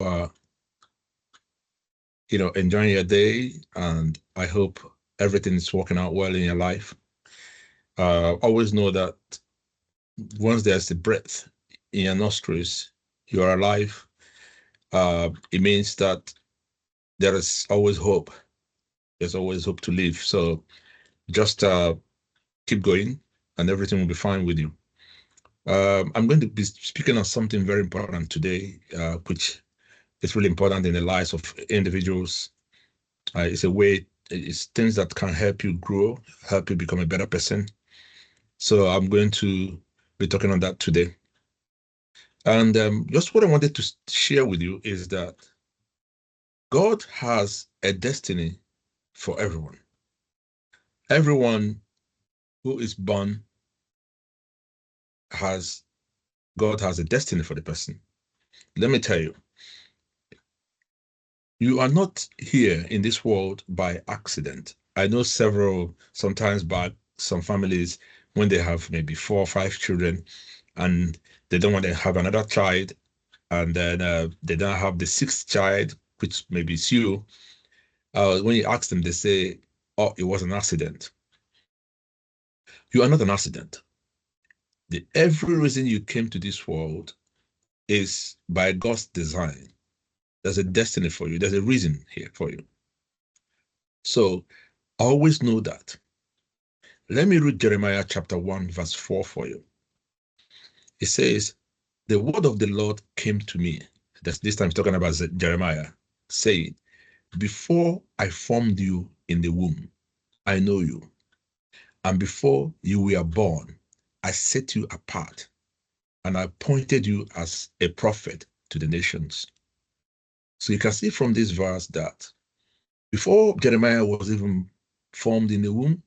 are, enjoying your day, and I hope everything is working out well in your life. Always know that once there's a breath in your nostrils, you are alive. It means that there is always hope. There's always hope to live. So just keep going, and everything will be fine with you. I'm going to be speaking on something very important today, which is really important in the lives of individuals. It's things that can help you grow, help you become a better person. So I'm going to be talking on that today. And just what I wanted to share with you is that God has a destiny for everyone. Everyone who is born God has a destiny for the person. Let me tell you, you are not here in this world by accident. I know sometimes by some families, when they have maybe 4 or 5 children and they don't want to have another child, and then they don't have the 6th child, which maybe is you. When you ask them, they say, oh, it was an accident. You are not an accident. Every reason you came to this world is by God's design. There's a destiny for you. There's a reason here for you. So always know that. Let me read Jeremiah chapter 1, verse 4 for you. It says, the word of the Lord came to me. This time talking about Jeremiah, saying, before I formed you in the womb, I know you. And before you were born, I set you apart, and I appointed you as a prophet to the nations. So you can see from this verse that before Jeremiah was even formed in the womb,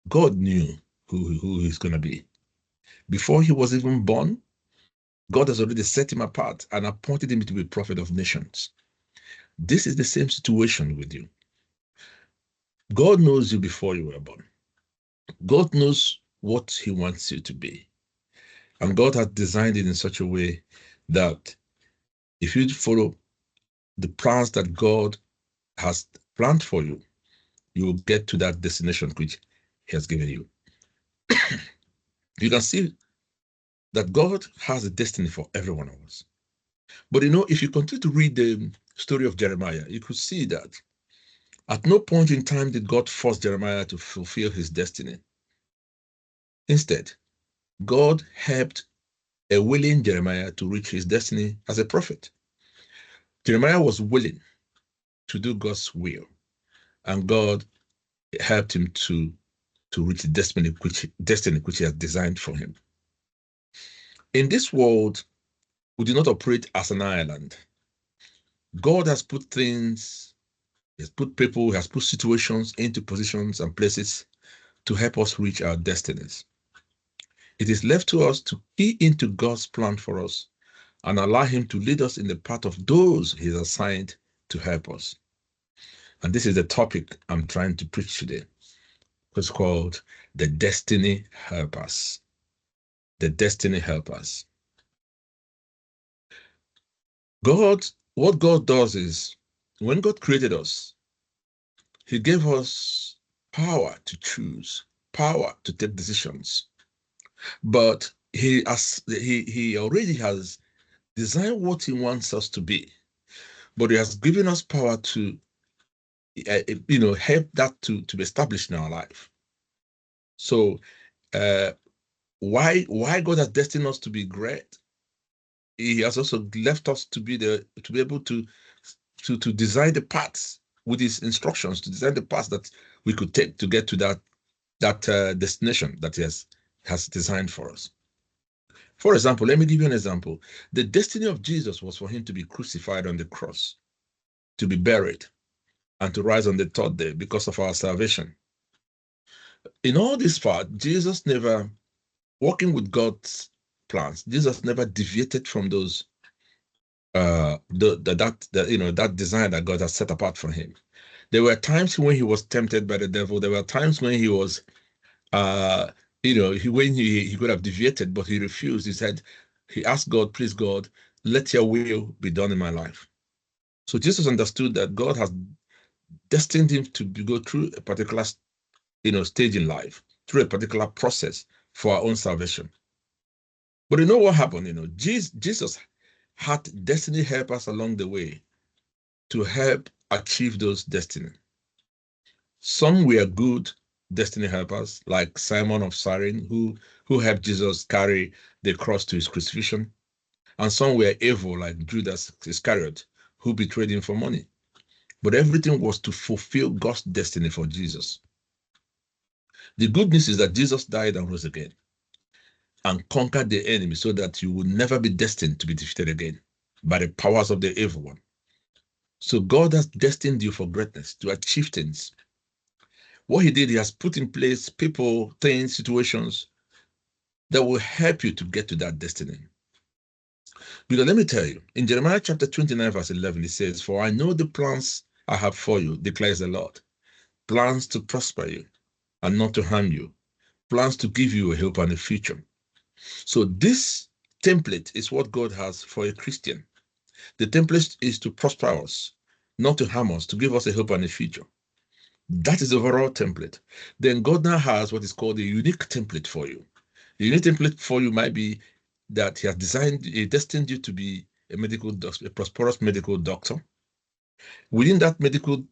God knew who he's going to be. Before he was even born, God has already set him apart and appointed him to be a prophet of nations. This is the same situation with you. God knows you before you were born. God knows what he wants you to be. And God has designed it in such a way that if you follow the plans that God has planned for you, you will get to that destination which he has given you. You can see that God has a destiny for every one of us. But if you continue to read the story of Jeremiah, you could see that at no point in time did God force Jeremiah to fulfill his destiny. Instead, God helped a willing Jeremiah to reach his destiny as a prophet. Jeremiah was willing to do God's will, and God helped him to reach the destiny which he has designed for him. In this world, we do not operate as an island. God has put things, he has put people, he has put situations into positions and places to help us reach our destinies. It is left to us to key into God's plan for us and allow him to lead us in the path of those he's assigned to help us. And this is the topic I'm trying to preach today. It's called the Destiny Helpers. The Destiny Helpers. What God does is, when God created us, he gave us power to choose, power to take decisions. But he already has designed what he wants us to be. But he has given us power to help that to be established in our life. So why God has destined us to be great? He has also left us to be able to design the paths with his instructions, to design the paths that we could take to get to that destination that he has designed for us. For example, let me give you an example. The destiny of Jesus was for him to be crucified on the cross, to be buried, and to rise on the 3rd day because of our salvation. In all this part, Jesus never, working with God's plans, Jesus never deviated from those that design that God has set apart for him. There were times when he was tempted by the devil. There were times when he was he could have deviated, but he refused. He asked God, please God, let your will be done in my life. So Jesus understood that God has destined him to go through a particular stage in life, through a particular process for our own salvation. But you know what happened? Jesus had destiny helpers along the way to help achieve those destiny. Some were good destiny helpers, like Simon of Cyrene, who helped Jesus carry the cross to his crucifixion. And some were evil, like Judas Iscariot, who betrayed him for money. But everything was to fulfill God's destiny for Jesus. The good news is that Jesus died and rose again and conquered the enemy so that you will never be destined to be defeated again by the powers of the evil one. So God has destined you for greatness, to achieve things. What he did, he has put in place people, things, situations that will help you to get to that destiny. Because let me tell you, in Jeremiah chapter 29, verse 11, it says, "For I know the plans I have for you, declares the Lord, plans to prosper you and not to harm you, plans to give you a hope and a future." So this template is what God has for a Christian. The template is to prosper us, not to harm us, to give us a hope and a future. That is the overall template. Then God now has what is called a unique template for you. The unique template for you might be that he has destined you to be a prosperous medical doctor. Within that medical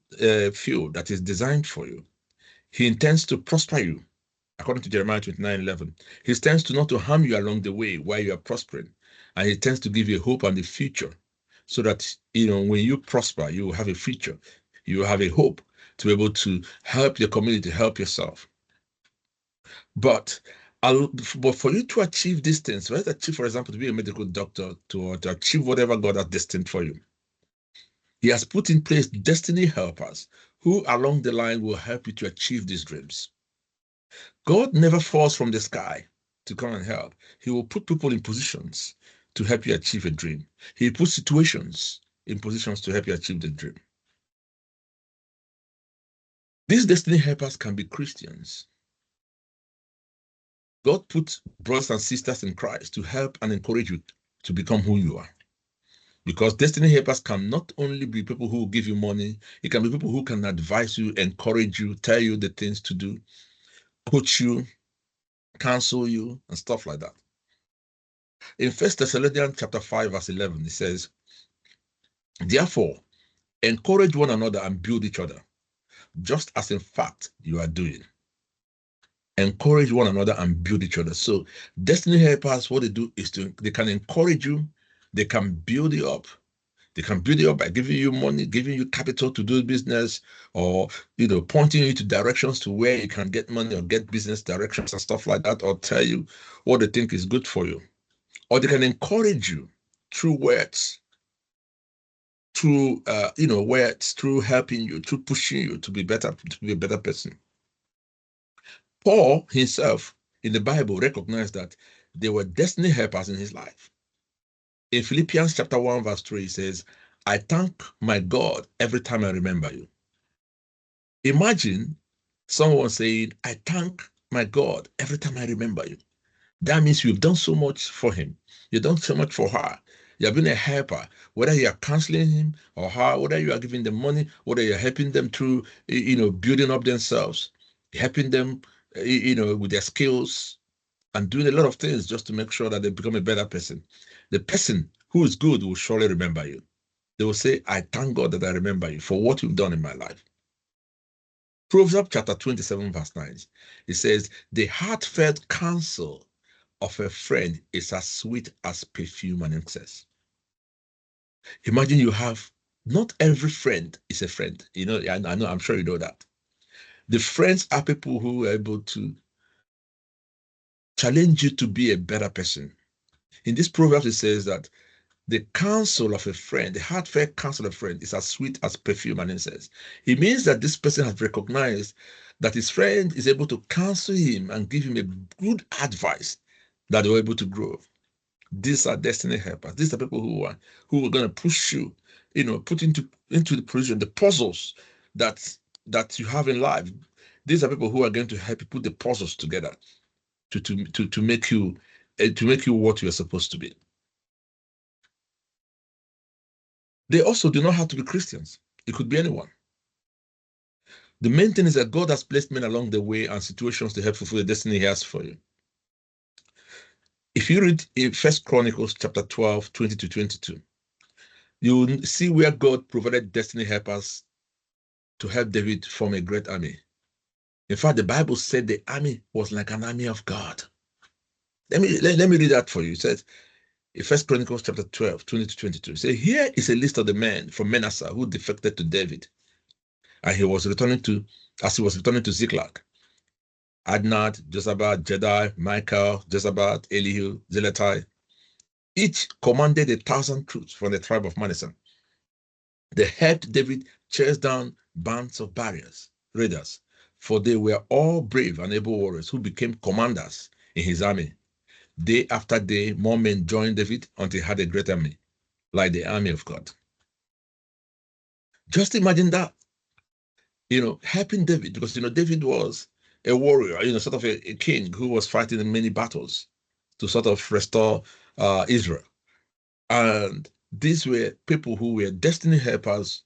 field that is designed for you, he intends to prosper you. According to Jeremiah 29:11, he tends to not to harm you along the way while you are prospering, and he tends to give you a hope and a future, so that when you prosper, you will have a future, you will have a hope to be able to help your community, help yourself. But for you to achieve these things, right? Achieve, for example, to be a medical doctor, to achieve whatever God has destined for you, he has put in place destiny helpers who along the line will help you to achieve these dreams. God never falls from the sky to come and help. He will put people in positions to help you achieve a dream. He puts situations in positions to help you achieve the dream. These destiny helpers can be Christians. God puts brothers and sisters in Christ to help and encourage you to become who you are. Because destiny helpers can not only be people who will give you money, it can be people who can advise you, encourage you, tell you the things to do, coach you, counsel you, and stuff like that. In 1 Thessalonians chapter 5, verse 11, it says, "Therefore, encourage one another and build each other, just as in fact you are doing." Encourage one another and build each other. So destiny helpers, what they do is they can encourage you, they can build you up. They can build you up by giving you money, giving you capital to do business, or pointing you to directions to where you can get money or get business directions and stuff like that, or tell you what they think is good for you. Or they can encourage you through words, through words, through helping you, through pushing you to be better, to be a better person. Paul himself in the Bible recognized that there were destiny helpers in his life. In Philippians chapter 1, verse 3, he says, "I thank my God every time I remember you." Imagine someone saying, "I thank my God every time I remember you." That means you've done so much for him. You've done so much for her. You have been a helper, whether you are counseling him or her, whether you are giving them money, whether you're helping them through, building up themselves, helping them, with their skills and doing a lot of things just to make sure that they become a better person. The person who is good will surely remember you. They will say, "I thank God that I remember you for what you've done in my life." Proverbs chapter 27, verse 9, it says, "The heartfelt counsel of a friend is as sweet as perfume and incense." Imagine you have, not every friend is a friend. I know, I'm sure you know that. The friends are people who are able to challenge you to be a better person. In this proverb, it says that the counsel of a friend, the heartfelt counsel of a friend, is as sweet as perfume and incense. It means that this person has recognized that his friend is able to counsel him and give him a good advice that they're able to grow. These are destiny helpers. These are people who are going to push you, put into the position, the puzzles that you have in life. These are people who are going to help you put the puzzles together to make you what you are supposed to be. They also do not have to be Christians. It could be anyone. The main thing is that God has placed men along the way and situations to help fulfill the destiny He has for you. If you read in 1 Chronicles chapter 12, 20 to 22, you will see where God provided destiny helpers to help David form a great army. In fact, the Bible said the army was like an army of God. Let me read that for you. It says in 1 Chronicles chapter 12, 20 to 22, it says, here is a list of the men from Manasseh who defected to David. And he was returning to Ziklag. Adnah, Josabad, Jedai, Michael, Josabad, Elihu, Zeletai. Each commanded 1,000 troops from the tribe of Manasseh. They helped David chase down bands of raiders, for they were all brave and able warriors who became commanders in his army. Day after day, more men joined David until he had a great army, like the army of God. Just imagine that, helping David, because, David was a warrior, sort of a king who was fighting in many battles to sort of restore Israel. And these were people who were destiny helpers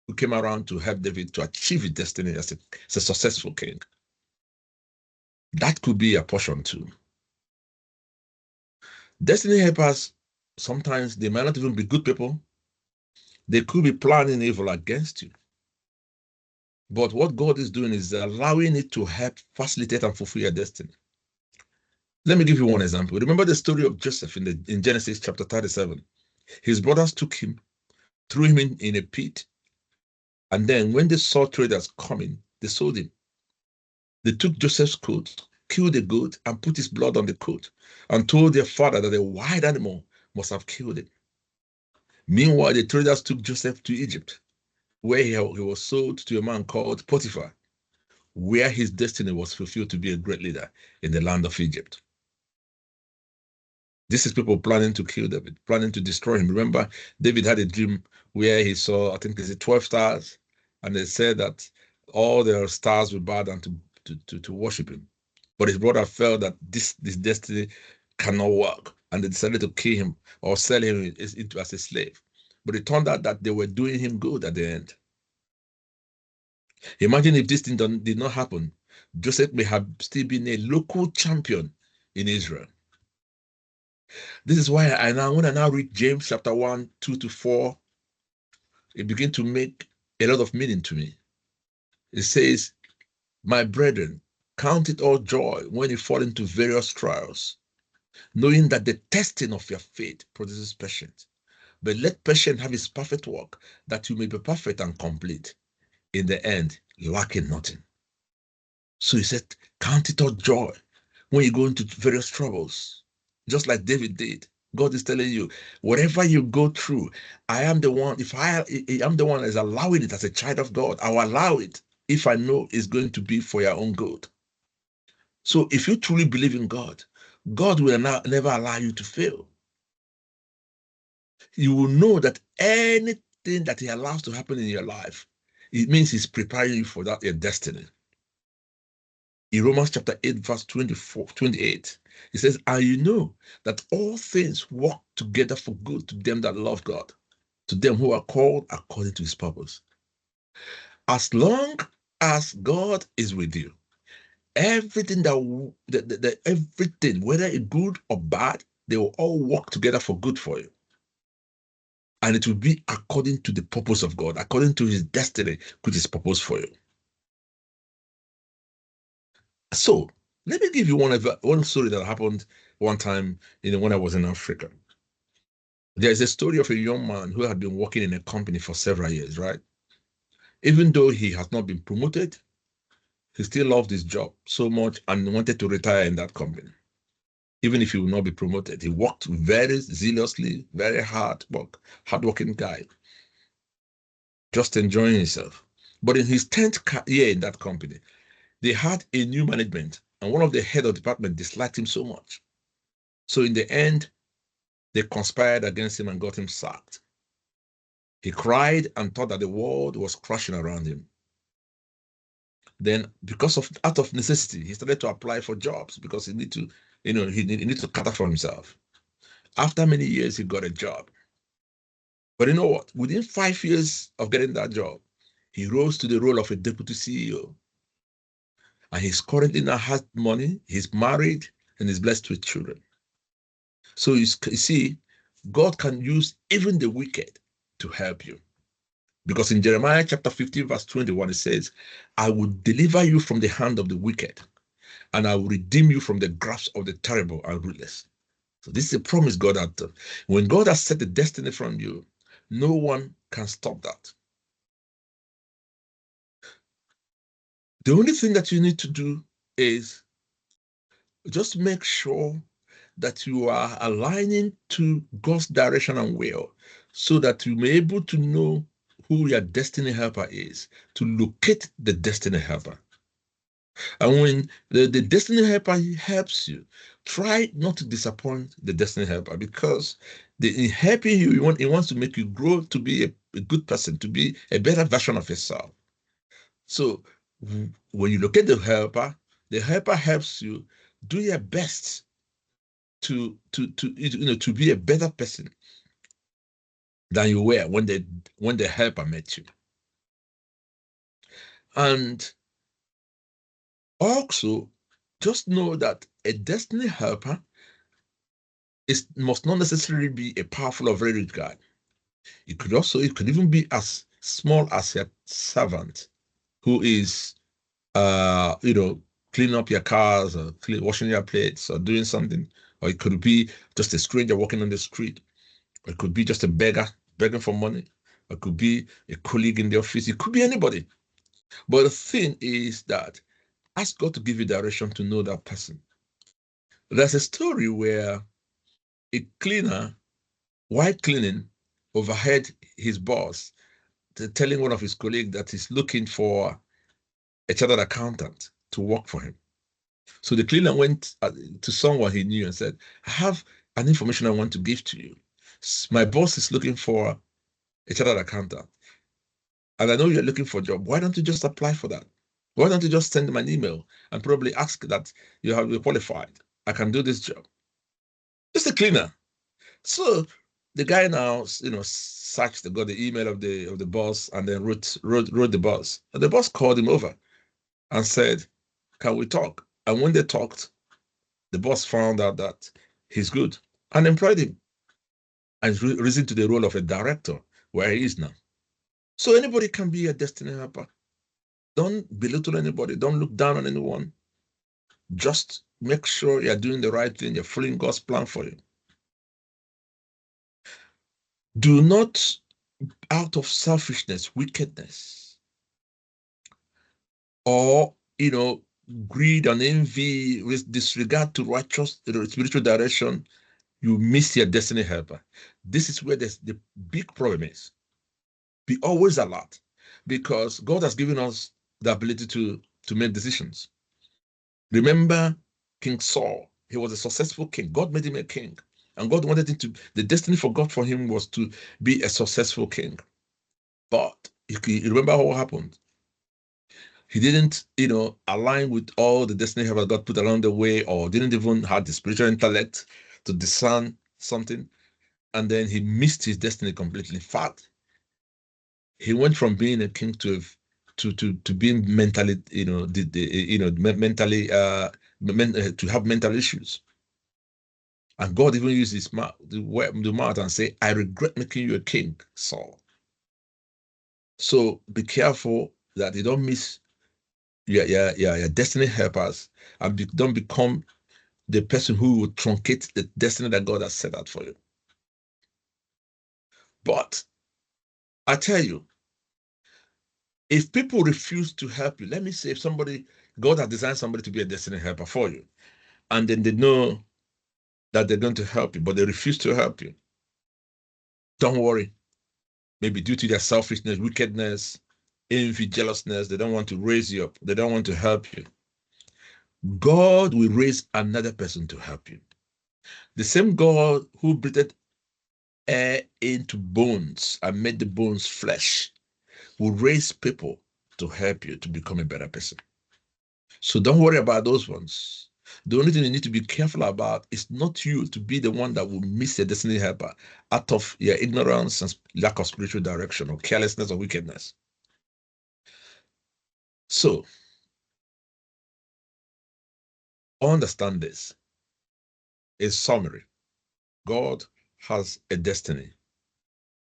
who came around to help David to achieve his destiny as a successful king. That could be a portion too. Destiny helpers, sometimes they might not even be good people. They could be planning evil against you. But what God is doing is allowing it to help facilitate and fulfill your destiny. Let me give you one example. Remember the story of Joseph in Genesis chapter 37. His brothers took him, threw him in a pit, and then when they saw traders coming, they sold him. They took Joseph's coat, killed the goat, and put his blood on the coat, and told their father that a wild animal must have killed him. Meanwhile, the traders took Joseph to Egypt, where he was sold to a man called Potiphar, where his destiny was fulfilled to be a great leader in the land of Egypt. This is people planning to kill David, planning to destroy him. Remember, David had a dream where he saw, I think, 12 stars, and they said that all the stars would bow down to worship him. But his brother felt that this destiny cannot work, and they decided to kill him or sell him as a slave. But it turned out that they were doing him good at the end. Imagine if this thing did not happen. Joseph may have still been a local champion in Israel. This is why when I now read James chapter 1, 2 to 4, it begins to make a lot of meaning to me. It says, my brethren, count it all joy when you fall into various trials, knowing that the testing of your faith produces patience. But let patience have its perfect work, that you may be perfect and complete, in the end, lacking nothing. So he said, count it all joy when you go into various troubles, just like David did. God is telling you, whatever you go through, I am the one, if I am the one that is allowing it as a child of God, I will allow it if I know it's going to be for your own good. So if you truly believe in God, God will never allow you to fail. You will know that anything that He allows to happen in your life, it means He's preparing you for that, your destiny. In Romans chapter 8, verse 28, it says, and you know that all things work together for good to them that love God, to them who are called according to His purpose. As long as God is with you, everything everything, whether it's good or bad, they will all work together for good for you. And it will be according to the purpose of God, according to His destiny, which is purpose for you. So let me give you one story that happened one time, when I was in Africa. There's a story of a young man who had been working in a company for several years, right? Even though he has not been promoted, he still loved his job so much and wanted to retire in that company. Even if he will not be promoted, he worked very zealously, very hardworking guy, just enjoying himself. But in his 10th year in that company, they had a new management, and one of the head of the department disliked him so much. So in the end, they conspired against him and got him sacked. He cried and thought that the world was crashing around him. Then, out of necessity, he started to apply for jobs because he need to cater for himself. After many years, he got a job. But you know what? Within 5 years of getting that job, he rose to the role of a deputy CEO. And he's currently now has money, he's married, and is blessed with children. So you see, God can use even the wicked to help you. Because in Jeremiah chapter 15, verse 21, it says, I will deliver you from the hand of the wicked, and I will redeem you from the grasp of the terrible and ruthless. So this is a promise God had done. When God has set the destiny from you, no one can stop that. The only thing that you need to do is just make sure that you are aligning to God's direction and will, so that you may be able to know who your destiny helper is, to locate the destiny helper. And when the destiny helper helps you, try not to disappoint the destiny helper, because in helping you, he wants to make you grow to be a good person, to be a better version of yourself. So when you locate the helper helps you do your best to be a better person than you were when the helper met you. And also, just know that a destiny helper must not necessarily be a powerful or very rich guy. It could even be as small as a servant who is cleaning up your cars, or washing your plates, or doing something. Or it could be just a stranger walking on the street. Or it could be just a beggar begging for money. Or it could be a colleague in the office. It could be anybody. But the thing is that ask God to give you direction to know that person. There's a story where a cleaner, while cleaning, overheard his boss telling one of his colleagues that he's looking for a chartered accountant to work for him. So the cleaner went to someone he knew and said, I have an information I want to give to you. My boss is looking for a chartered accountant, and I know you're looking for a job. Why don't you just apply for that? Why don't you just send him an email and probably ask that you're qualified? I can do this job. Just a cleaner. So the guy now, got the email of the boss, and then wrote the boss. And the boss called him over and said, can we talk? And when they talked, the boss found out that he's good and employed him, and risen to the role of a director where he is now. So anybody can be a destiny helper. Don't belittle anybody. Don't look down on anyone. Just make sure you're doing the right thing. You're following God's plan for you. Do not, out of selfishness, wickedness, or greed and envy, with disregard to righteous spiritual direction, you miss your destiny helper. This is where the big problem is. Be always alert, because God has given us the ability to make decisions. Remember King Saul. He was a successful king. God made him a king, and God wanted him to. The destiny for God for him was to be a successful king. But you remember what happened? He didn't, align with all the destiny helpers God put along the way, or didn't even have the spiritual intellect to discern something, and then he missed his destiny completely. In fact, he went from being a king to being mentally, mentally to have mental issues. And God even used his mouth, the mouth, and say, I regret making you a king, Saul. So be careful that you don't miss your destiny helpers, and don't become the person who will truncate the destiny that God has set out for you. But I tell you, if people refuse to help you, let me say, if God has designed somebody to be a destiny helper for you, and then they know that they're going to help you, but they refuse to help you, don't worry. Maybe due to their selfishness, wickedness, envy, jealousness, they don't want to raise you up. They don't want to help you. God will raise another person to help you. The same God who breathed air into bones and made the bones flesh will raise people to help you to become a better person. So don't worry about those ones. The only thing you need to be careful about is not you to be the one that will miss your destiny helper out of your ignorance and lack of spiritual direction or carelessness or wickedness. So, understand this. In summary, God has a destiny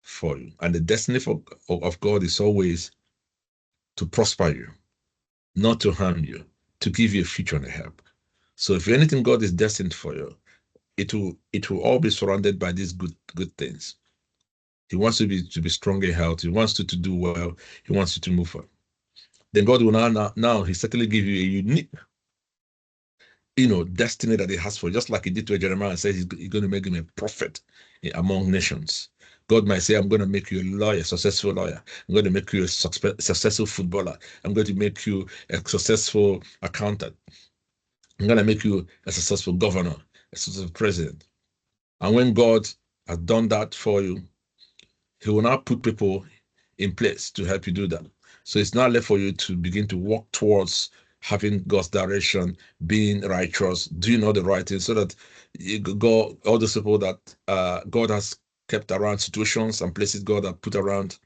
for you, and the destiny of God is always to prosper you, not to harm you, to give you a future and a help. So if anything God is destined for you, it will all be surrounded by these good things. He wants you to be strong in health. He wants you to do well. He wants you to move on. Then God will now he certainly give you a unique, destiny that he has for you, just like he did to Jeremiah and said he's going to make him a prophet among nations. God might say, I'm going to make you a lawyer, successful lawyer. I'm going to make you a successful footballer. I'm going to make you a successful accountant. I'm going to make you a successful governor, a successful president. And when God has done that for you, he will now put people in place to help you do that. So it's now left for you to begin to walk towards having God's direction, being righteous, doing all the right things, so that God, all those people that God has kept around, situations and places God has put around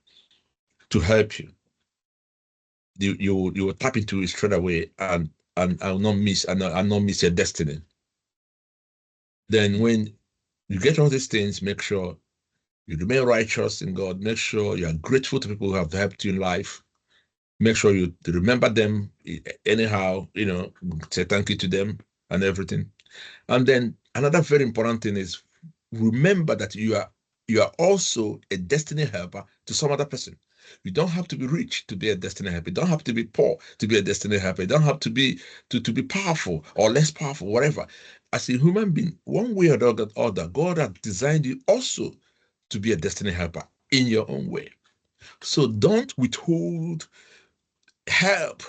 to help you, you will tap into it straight away and will not miss your destiny. Then when you get all these things, make sure you remain righteous in God. Make sure you are grateful to people who have helped you in life. Make sure you remember them anyhow, say thank you to them and everything. And then another very important thing is remember that you are also a destiny helper to some other person. You don't have to be rich to be a destiny helper. You don't have to be poor to be a destiny helper. You don't have to be to be powerful or less powerful, whatever. As a human being, one way or the other, God has designed you also to be a destiny helper in your own way. So don't withhold help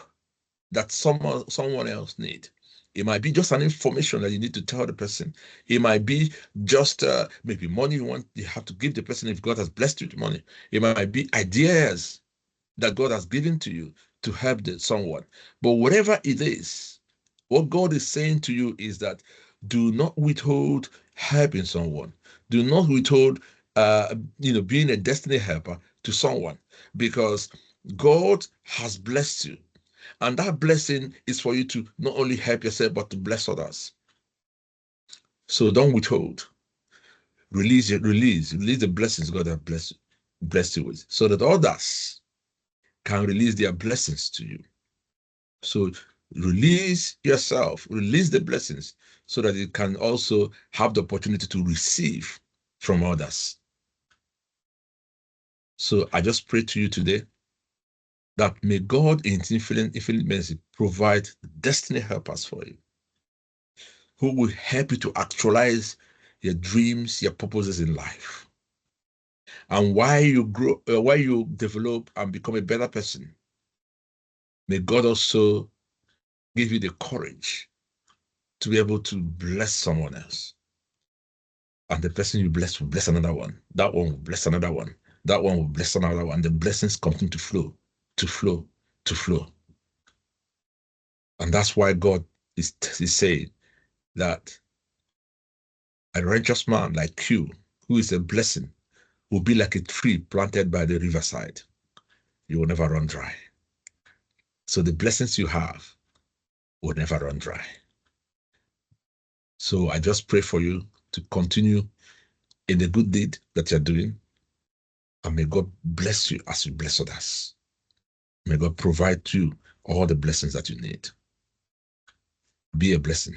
that someone else need. It might be just an information that you need to tell the person. It might be just maybe money you have to give the person if God has blessed you with money. It might be ideas that God has given to you to help someone. But whatever it is, what God is saying to you is that do not withhold helping someone. Do not withhold, being a destiny helper to someone, because God has blessed you. And that blessing is for you to not only help yourself, but to bless others. So don't withhold. Release the blessings God has blessed you with, so that others can release their blessings to you. So release yourself, release the blessings, so that you can also have the opportunity to receive from others. So I just pray to you today that may God in infinite mercy provide destiny helpers for you, who will help you to actualize your dreams, your purposes in life. And while you grow, while you develop and become a better person, may God also give you the courage to be able to bless someone else. And the person you bless will bless another one. That one will bless another one. That one will bless another one. The blessings continue to flow, to flow, to flow. And that's why God is saying that a righteous man like you, who is a blessing, will be like a tree planted by the riverside. You will never run dry. So the blessings you have will never run dry. So I just pray for you to continue in the good deed that you're doing. And may God bless you as you bless others. May God provide you all the blessings that you need. Be a blessing.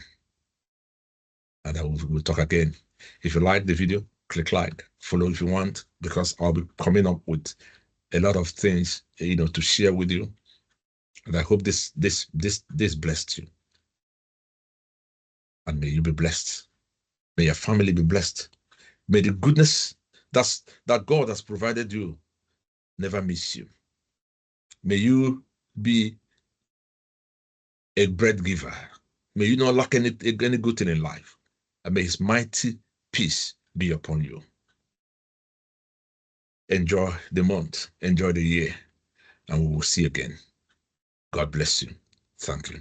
And we'll talk again. If you like the video, click like, follow if you want, because I'll be coming up with a lot of things, to share with you. And I hope this blessed you. And may you be blessed. May your family be blessed. May the goodness that God has provided you never miss you. May you be a bread giver. May you not lack any good thing in life. And may his mighty peace be upon you. Enjoy the month, enjoy the year, and we will see you again. God bless you. Thank you.